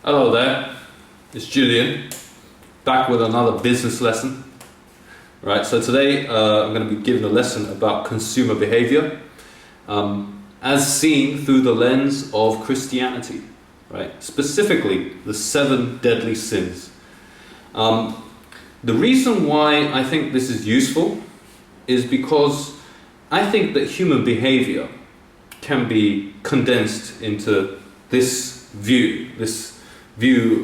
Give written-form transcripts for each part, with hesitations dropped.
Hello there, it's Julian, back with another business lesson. Right, so today I'm going to be giving a lesson about consumer behavior as seen through the lens of Christianity, right? Specifically, the 7 deadly sins. The reason why I think this is useful is because I think that human behavior can be condensed into this view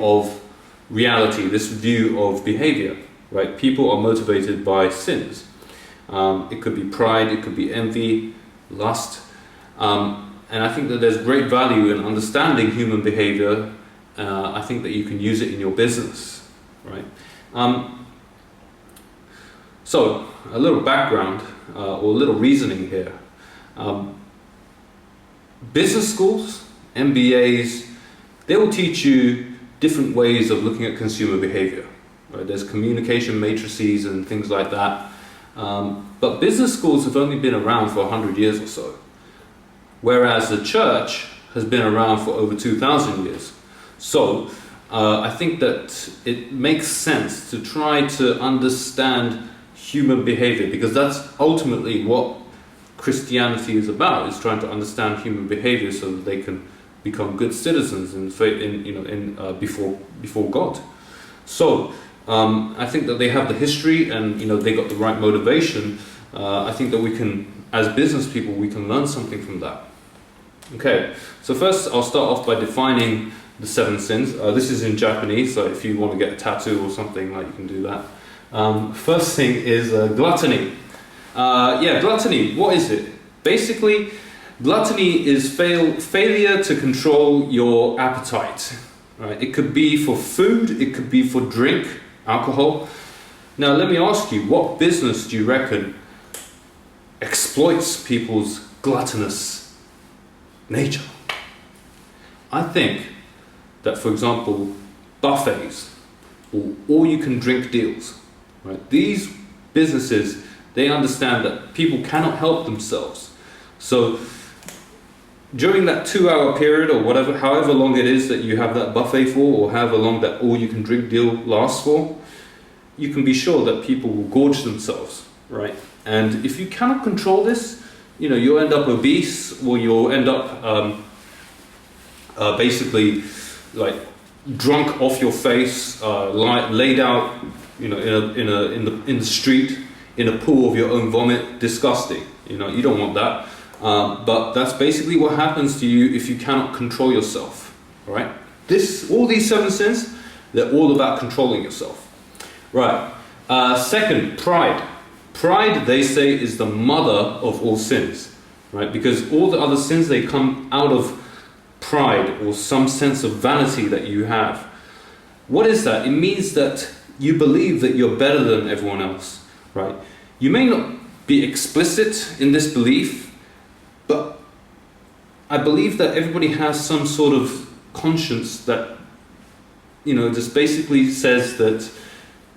of reality, this view of behavior, right? People are motivated by sins. It could be pride, it could be envy, lust, and I think that there's great value in understanding human behavior. I think that you can use it in your business, right? So, a little background, or a little reasoning here. Business schools, MBAs, they will teach you different ways of looking at consumer behavior. Right? There's communication matrices and things like that. But business schools have only been around for 100 years or so, whereas the church has been around for over 2,000 years. So I think that it makes sense to try to understand human behavior, because that's ultimately what Christianity is about, is trying to understand human behavior so that they can become good citizens before God. So I think that they have the history, and they got the right motivation. I think that we can, as business people, we can learn something from that. Okay, so first I'll start off by defining the 7 sins. This is in Japanese, so if you want to get a tattoo or something, like, you can do that. First thing is gluttony. Gluttony, what is it? Basically, gluttony is failure to control your appetite. Right? It could be for food, it could be for drink, alcohol. Now let me ask you, what business do you reckon exploits people's gluttonous nature? I think that, for example, buffets or all-you-can-drink deals, right? These businesses, they understand that people cannot help themselves. So during that 2-hour period, or whatever, however long it is that you have that buffet for, or however long that all-you-can-drink deal lasts for, you can be sure that people will gorge themselves, right? And if you cannot control this, you'll end up obese, or you'll end up basically like drunk off your face, laid out, in the street, in a pool of your own vomit. Disgusting. You don't want that. But that's basically what happens to you if you cannot control yourself. All right? All these 7 sins, they're all about controlling yourself. Right. Second, pride. Pride, they say, is the mother of all sins. Right? Because all the other sins, they come out of pride, or some sense of vanity that you have. What is that? It means that you believe that you're better than everyone else. Right? You may not be explicit in this belief, but I believe that everybody has some sort of conscience that, just basically says that,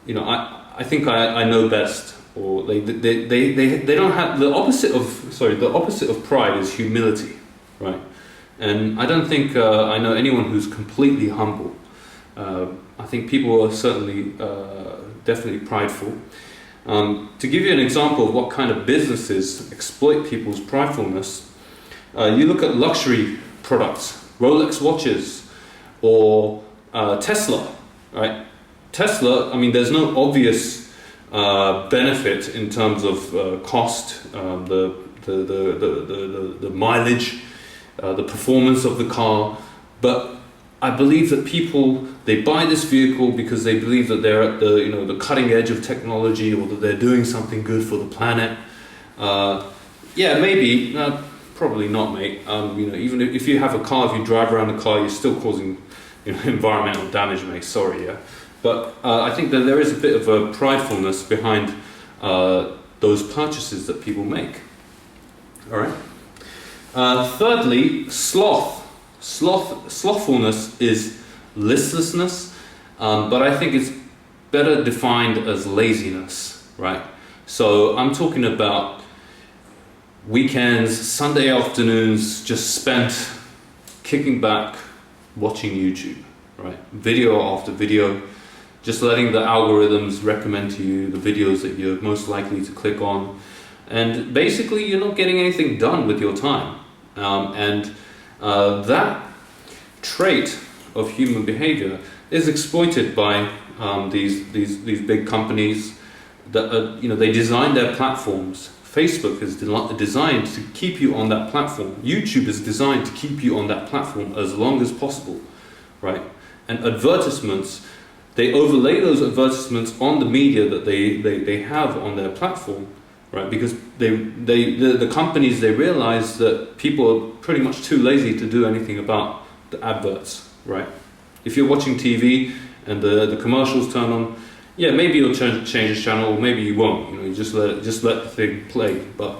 I think I know best, or they don't have the opposite of pride is humility, right? And I don't think I know anyone who's completely humble. I think people are certainly definitely prideful. To give you an example of what kind of businesses exploit people's pridefulness, you look at luxury products, Rolex watches, or Tesla, right? Tesla, there's no obvious benefit in terms of cost, the mileage, the performance of the car, but I believe that people, they buy this vehicle because they believe that they're at the cutting edge of technology, or that they're doing something good for the planet. Maybe, probably not, mate. Even if you have a car, if you drive around a car, you're still causing environmental damage, mate. Sorry, yeah. But I think that there is a bit of a pridefulness behind those purchases that people make. All right. Thirdly, sloth. Slothfulness is listlessness, but I think it's better defined as laziness, right? So I'm talking about weekends, Sunday afternoons, just spent kicking back, watching YouTube, right? Video after video, just letting the algorithms recommend to you the videos that you're most likely to click on. And basically, you're not getting anything done with your time. That trait of human behavior is exploited by these big companies that they design their platforms. Facebook is designed to keep you on that platform. YouTube is designed to keep you on that platform as long as possible, right? And advertisements, they overlay those advertisements on the media that they have on their platform, right? Because the companies, they realize that people are pretty much too lazy to do anything about the adverts, right? If you're watching TV and the commercials turn on, yeah, maybe you'll change the channel, or maybe you won't. You just let the thing play. But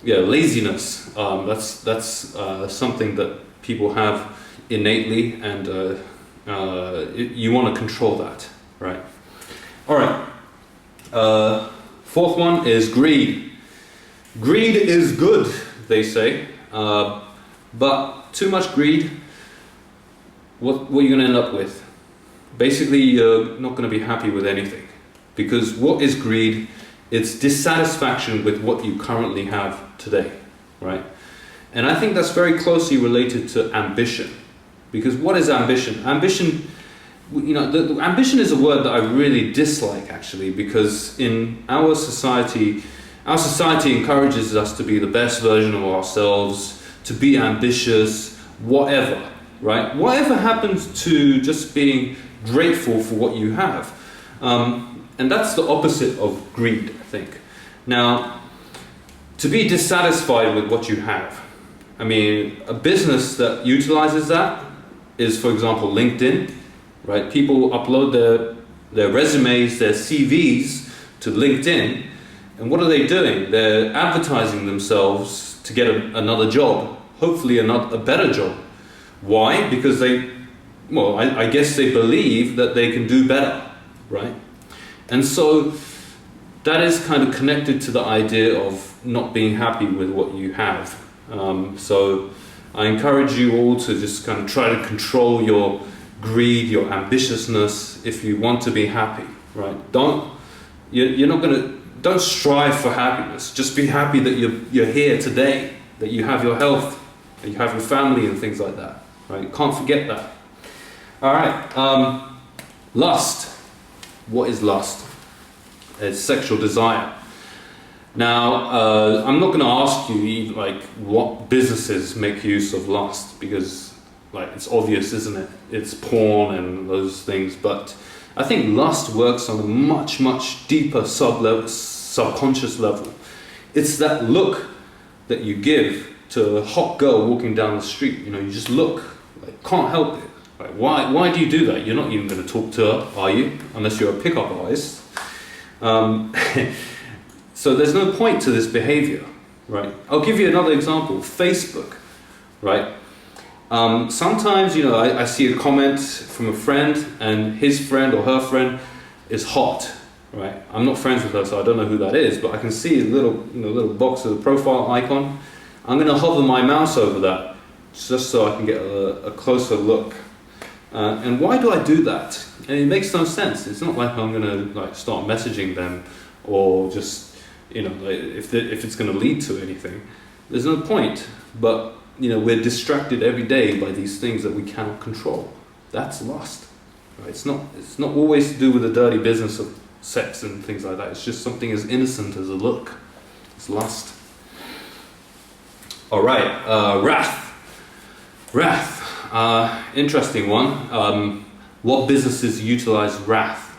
yeah, laziness. That's something that people have innately, and you want to control that, right? All right. Fourth one is greed. Greed is good, they say, but too much greed. What are you going to end up with? Basically, you're not going to be happy with anything, because what is greed? It's dissatisfaction with what you currently have today, right? And I think that's very closely related to ambition, because what is ambition? Ambition, ambition is a word that I really dislike, actually, because in our society encourages us to be the best version of ourselves, to be ambitious, whatever, right? Whatever happens to just being grateful for what you have, and that's the opposite of greed, I think. Now, to be dissatisfied with what you have, I mean, a business that utilizes that is, for example, LinkedIn, right? People upload their resumes, their CVs to LinkedIn, and what are they doing? They're advertising themselves to get another job, hopefully a better job. Why? Because I guess they believe that they can do better, right? And so that is kind of connected to the idea of not being happy with what you have. So I encourage you all to just kind of try to control your greed, your ambitiousness, if you want to be happy, right? Don't strive for happiness. Just be happy that you're here today, that you have your health, that you have your family and things like that, right? You can't forget that. All right, lust. What is lust? It's sexual desire. Now, I'm not going to ask you what businesses make use of lust, because it's obvious, isn't it? It's porn and those things. But I think lust works on a much, much deeper subconscious level. It's that look that you give to a hot girl walking down the street. You just look, can't help it. Why do you do that? You're not even going to talk to her, are you? Unless you're a pickup artist. So there's no point to this behavior, right? I'll give you another example. Facebook, right? Sometimes, I see a comment from a friend, and his friend or her friend is hot, right? I'm not friends with her, so I don't know who that is, but I can see a little box of the profile icon. I'm going to hover my mouse over that, just so I can get a closer look. And why do I do that? And it makes no sense. It's not like I'm going to start messaging them, or just if it's going to lead to anything. There's no point. But we're distracted every day by these things that we cannot control. That's lust. Right? It's not always to do with the dirty business of sex and things like that. It's just something as innocent as a look. It's lust. All right, wrath. Interesting one. What businesses utilize wrath?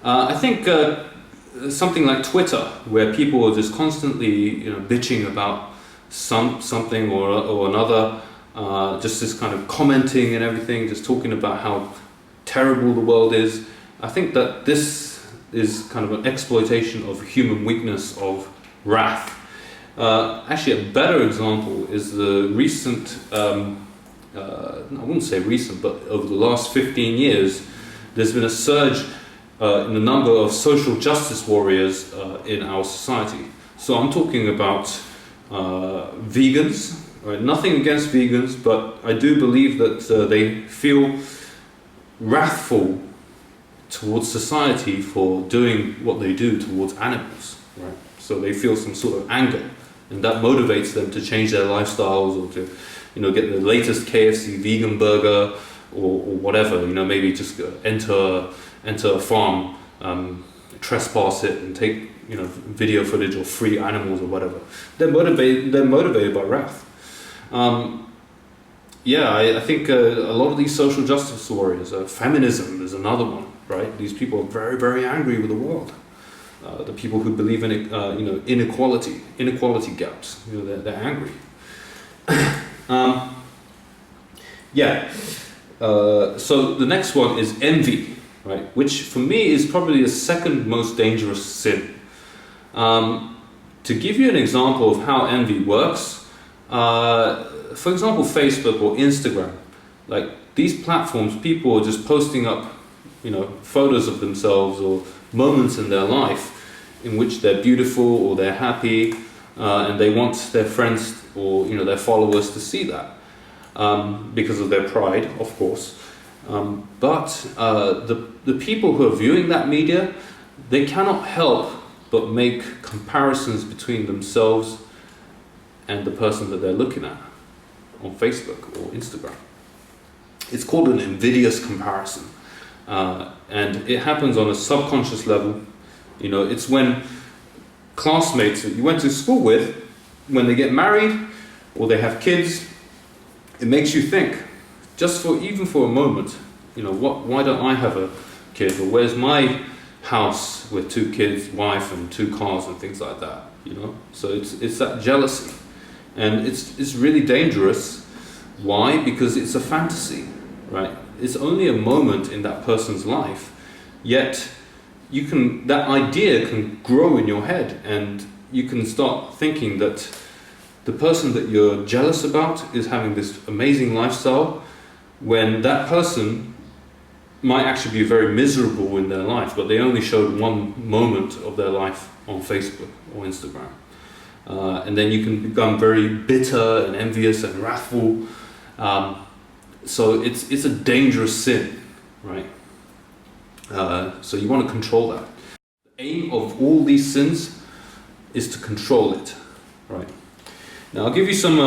I think something like Twitter, where people are just constantly bitching about something or another, just this kind of commenting and everything, just talking about how terrible the world is. I think that this is kind of an exploitation of human weakness, of wrath. Actually, a better example is the recent, I wouldn't say recent, but over the last 15 years, there's been a surge in the number of social justice warriors in our society. So I'm talking about vegans, Right? Nothing against vegans, but I do believe that they feel wrathful towards society for doing what they do towards animals. Right? So they feel some sort of anger, and that motivates them to change their lifestyles or to, get the latest KFC vegan burger or whatever. Maybe just enter a farm, trespass it, and take video footage of free animals or whatever. They're motivated by wrath. I think a lot of these social justice warriors, feminism is another one, right? These people are very, very angry with the world. The people who believe in inequality gaps, they're angry. So the next one is envy, right? Which for me is probably the second most dangerous sin. To give you an example of how envy works, for example, Facebook or Instagram, like these platforms, people are just posting up, photos of themselves or moments in their life in which they're beautiful or they're happy, and they want their friends or their followers to see that, because of their pride, of course. But the people who are viewing that media, they cannot help but make comparisons between themselves and the person that they're looking at on Facebook or Instagram. It's called an invidious comparison, and it happens on a subconscious level. It's when classmates that you went to school with, when they get married or they have kids, it makes you think, even for a moment, why don't I have a kid, or where's my house with 2 kids, wife, and 2 cars and things like that. So it's that jealousy, and it's really dangerous. Why? Because it's a fantasy, right? It's only a moment in that person's life, yet that idea can grow in your head, and you can start thinking that the person that you're jealous about is having this amazing lifestyle, when that person might actually be very miserable in their life, but they only showed one moment of their life on Facebook or Instagram. And then you can become very bitter and envious and wrathful. So it's a dangerous sin, right? So you want to control that. The aim of all these sins is to control it, right? Now I'll give you some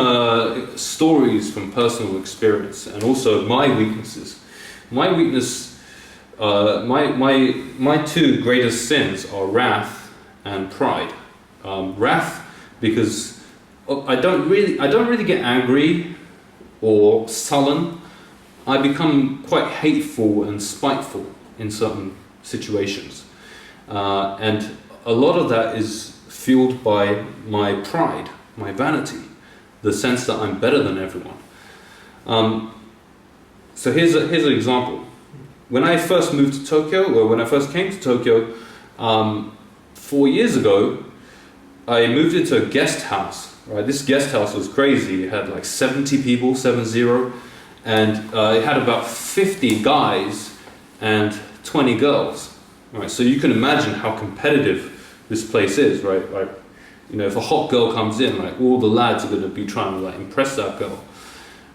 stories from personal experience, and also my weaknesses. My weakness, my 2 greatest sins are wrath and pride. Wrath, because I don't really get angry or sullen. I become quite hateful and spiteful in certain situations, and a lot of that is fueled by my pride, my vanity, the sense that I'm better than everyone. So here's an example. When I first moved to Tokyo, or when I first came to Tokyo, 4 years ago, I moved into a guest house. Right, this guest house was crazy. It had like 70 people, 70, and it had about 50 guys and 20 girls. Right, so you can imagine how competitive this place is, right? Like, if a hot girl comes in, like all the lads are going to be trying to like impress that girl.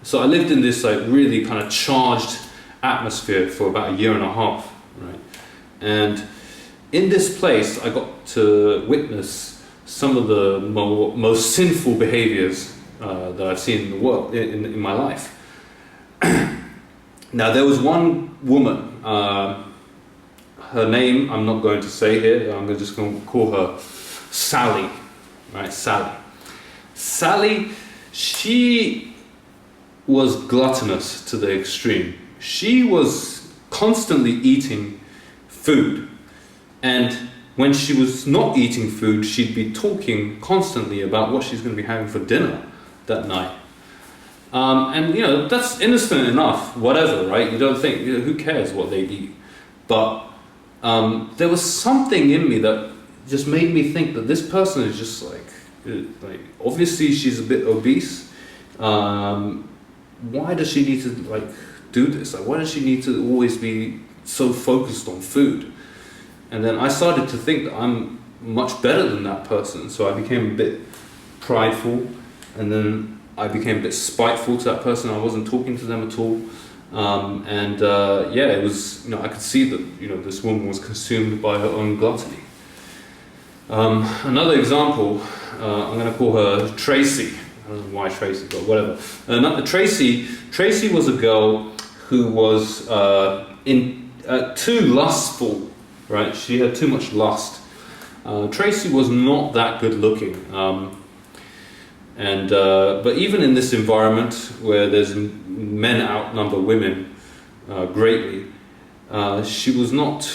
So I lived in this like really kind of charged atmosphere for about a year and a half, right? And in this place, I got to witness some of the most sinful behaviors that I've seen in the world, in my life. Now there was one woman, her name I'm not going to say here, I'm just going to call her Sally, right? Sally, she was gluttonous to the extreme. She was constantly eating food, and when she was not eating food, she'd be talking constantly about what she's going to be having for dinner that night. And that's innocent enough, whatever, right? You don't think, who cares what they eat? But there was something in me that just made me think that this person is just like obviously she's a bit obese. Why does she need to do this? Why does she need to always be so focused on food? And then I started to think that I'm much better than that person, so I became a bit prideful, and then I became a bit spiteful to that person. I wasn't talking to them at all. Yeah, it was, I could see that, this woman was consumed by her own gluttony. Another example, I'm going to call her Tracy. I don't know why Tracy, but whatever. Tracy was a girl who was too lustful, right? She had too much lust. Tracy was not that good looking. But even in this environment where there's men outnumber women greatly, she was not,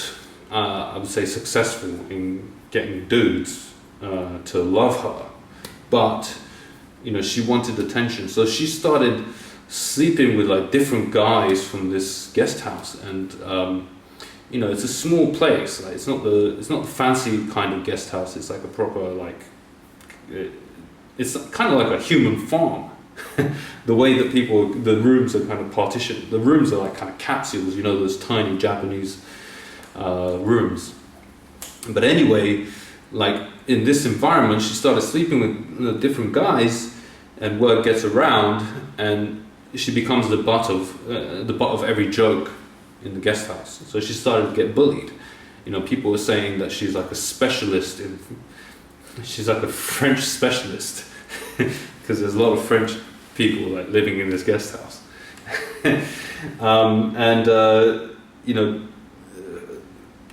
I would say, successful in getting dudes to love her. But she wanted attention, so she started sleeping with like different guys from this guest house, and it's a small place. Like, it's not the fancy kind of guest house. It's like a proper it's kind of like a human farm. The way that the rooms are kind of partitioned. The rooms are like kind of capsules, those tiny Japanese rooms. But anyway, like in this environment, she started sleeping with different guys, and word gets around, and she becomes the butt of every joke in the guest house. So she started to get bullied. People were saying that she's like a specialist she's like a French specialist, because there's a lot of French people like living in this guest house.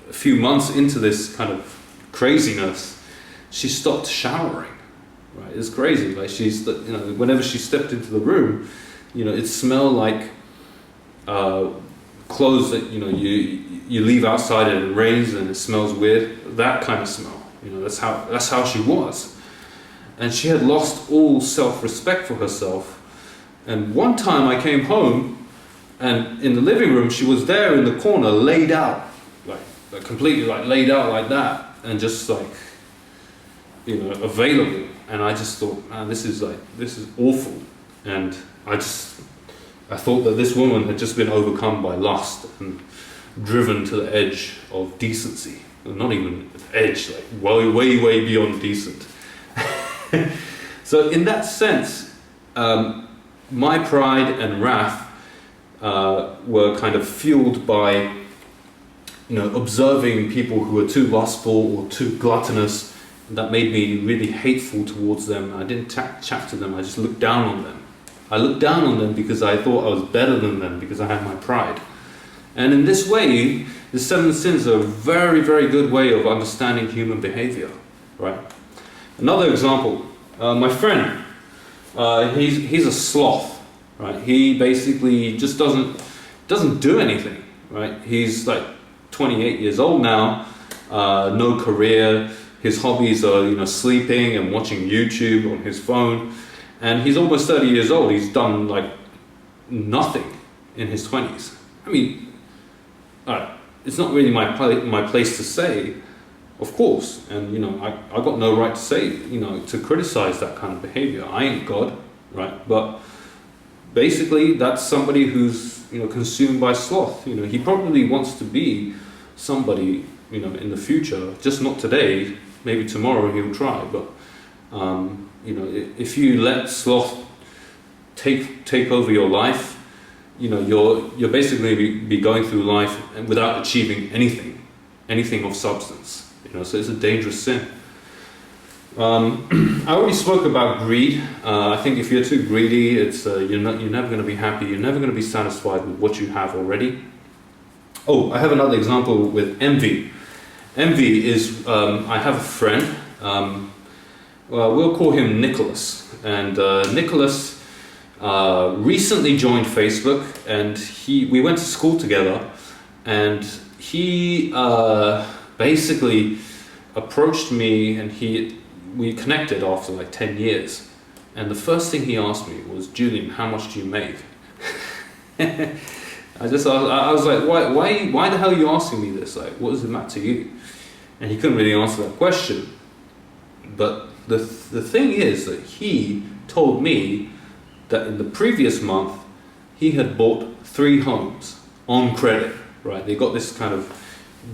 A few months into this kind of craziness, she stopped showering. Right, it's crazy. Like whenever she stepped into the room, it smelled like clothes that you leave outside and it rains and it smells weird. That kind of smell. That's how she was, and she had lost all self-respect for herself. And one time I came home, and in the living room she was there in the corner, laid out, like completely like laid out like that, and just like available. And I just thought, man, this is awful. And I thought that this woman had just been overcome by lust and driven to the edge of decency. Not even edge, like way beyond decent. So in that sense, my pride and wrath were kind of fueled by observing people who were too lustful or too gluttonous. That made me really hateful towards them. I didn't chat to them, I just looked down on them. I looked down on them because I thought I was better than them, because I had my pride. And in this way, the 7 sins are a very, very good way of understanding human behavior, right? Another example, my friend, he's a sloth, right? He basically just doesn't do anything, right? He's like 28 years old now, no career. His hobbies are, sleeping and watching YouTube on his phone. And he's almost 30 years old. He's done like nothing in his 20s. I mean, it's not really my place to say, of course. And I got no right to say, to criticize that kind of behavior. I ain't God, right? But basically, that's somebody who's consumed by sloth. He probably wants to be somebody in the future, just not today. Maybe tomorrow he'll try, but if you let sloth take over your life, you're basically be going through life and without achieving anything of substance. So it's a dangerous sin. I already spoke about greed. I think if you're too greedy, you're never going to be happy. You're never going to be satisfied with what you have already. Oh, I have another example with envy. Envy is, I have a friend, we'll call him Nicholas, and Nicholas recently joined Facebook, and we went to school together, and he basically approached me, and we connected after like 10 years, and the first thing he asked me was, "Julian, how much do you make?" I was like, why the hell are you asking me this? Like, what does it matter to you? And he couldn't really answer that question. But the thing is that he told me that in the previous month he had bought 3 homes on credit, right? They got this kind of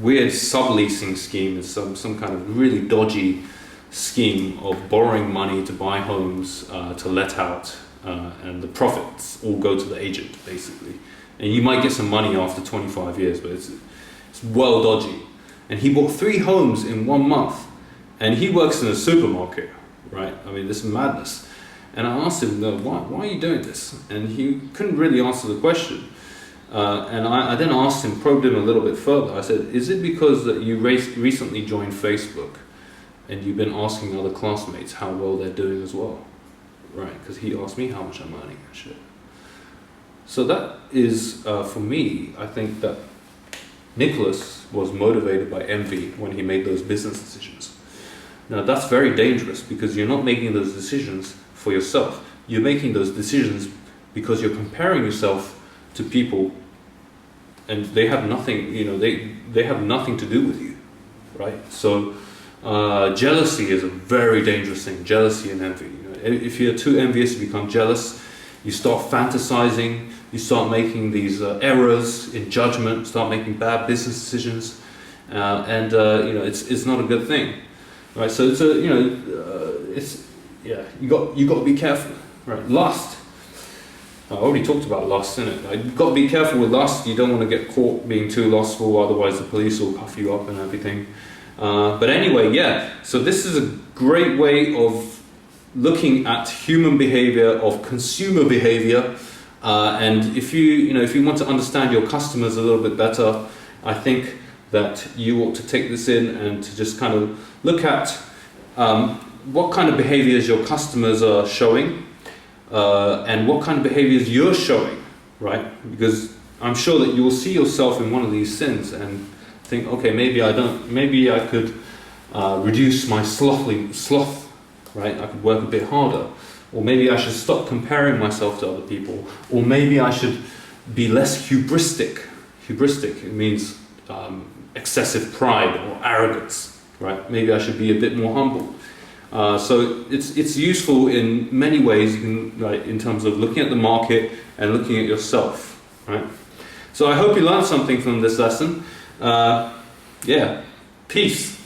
weird subleasing scheme, some kind of really dodgy scheme of borrowing money to buy homes to let out and the profits all go to the agent, basically. And you might get some money after 25 years, but it's well dodgy. And he bought 3 homes in 1 month, and he works in a supermarket, right? I mean, this is madness. And I asked him, no, why are you doing this? And he couldn't really answer the question. And I then asked him, probed him a little bit further. I said, is it because that you recently joined Facebook and you've been asking other classmates how well they're doing as well? Right, because he asked me how much I'm earning and shit. So that is, for me, I think that Nicholas was motivated by envy when he made those business decisions. Now that's very dangerous, because you're not making those decisions for yourself. You're making those decisions because you're comparing yourself to people, and they have nothing, you know, they have nothing to do with you, right? So jealousy is a very dangerous thing. Jealousy and envy. You know, if you're too envious, you become jealous. You start fantasizing. You start making these errors in judgment. Start making bad business decisions, and you know, it's not a good thing, right? So it's a, you know, you got to be careful, right? Lust. I already talked about lust, innit? Like, you've got to be careful with lust. You don't want to get caught being too lustful, otherwise the police will cuff you up and everything. But anyway, yeah. So this is a great way of looking at human behavior, of consumer behavior, and if you want to understand your customers a little bit better, I think that you ought to take this in and to just kind of look at what kind of behaviors your customers are showing, and what kind of behaviors you're showing, right? Because I'm sure that you'll see yourself in one of these sins and think, okay, maybe I could reduce my sloth, right? I could work a bit harder, or maybe I should stop comparing myself to other people, or maybe I should be less hubristic. Hubristic, it means excessive pride or arrogance, right? Maybe I should be a bit more humble. So it's useful in many ways. You can, like, in terms of looking at the market and looking at yourself, right? So I hope you learned something from this lesson. Yeah, peace.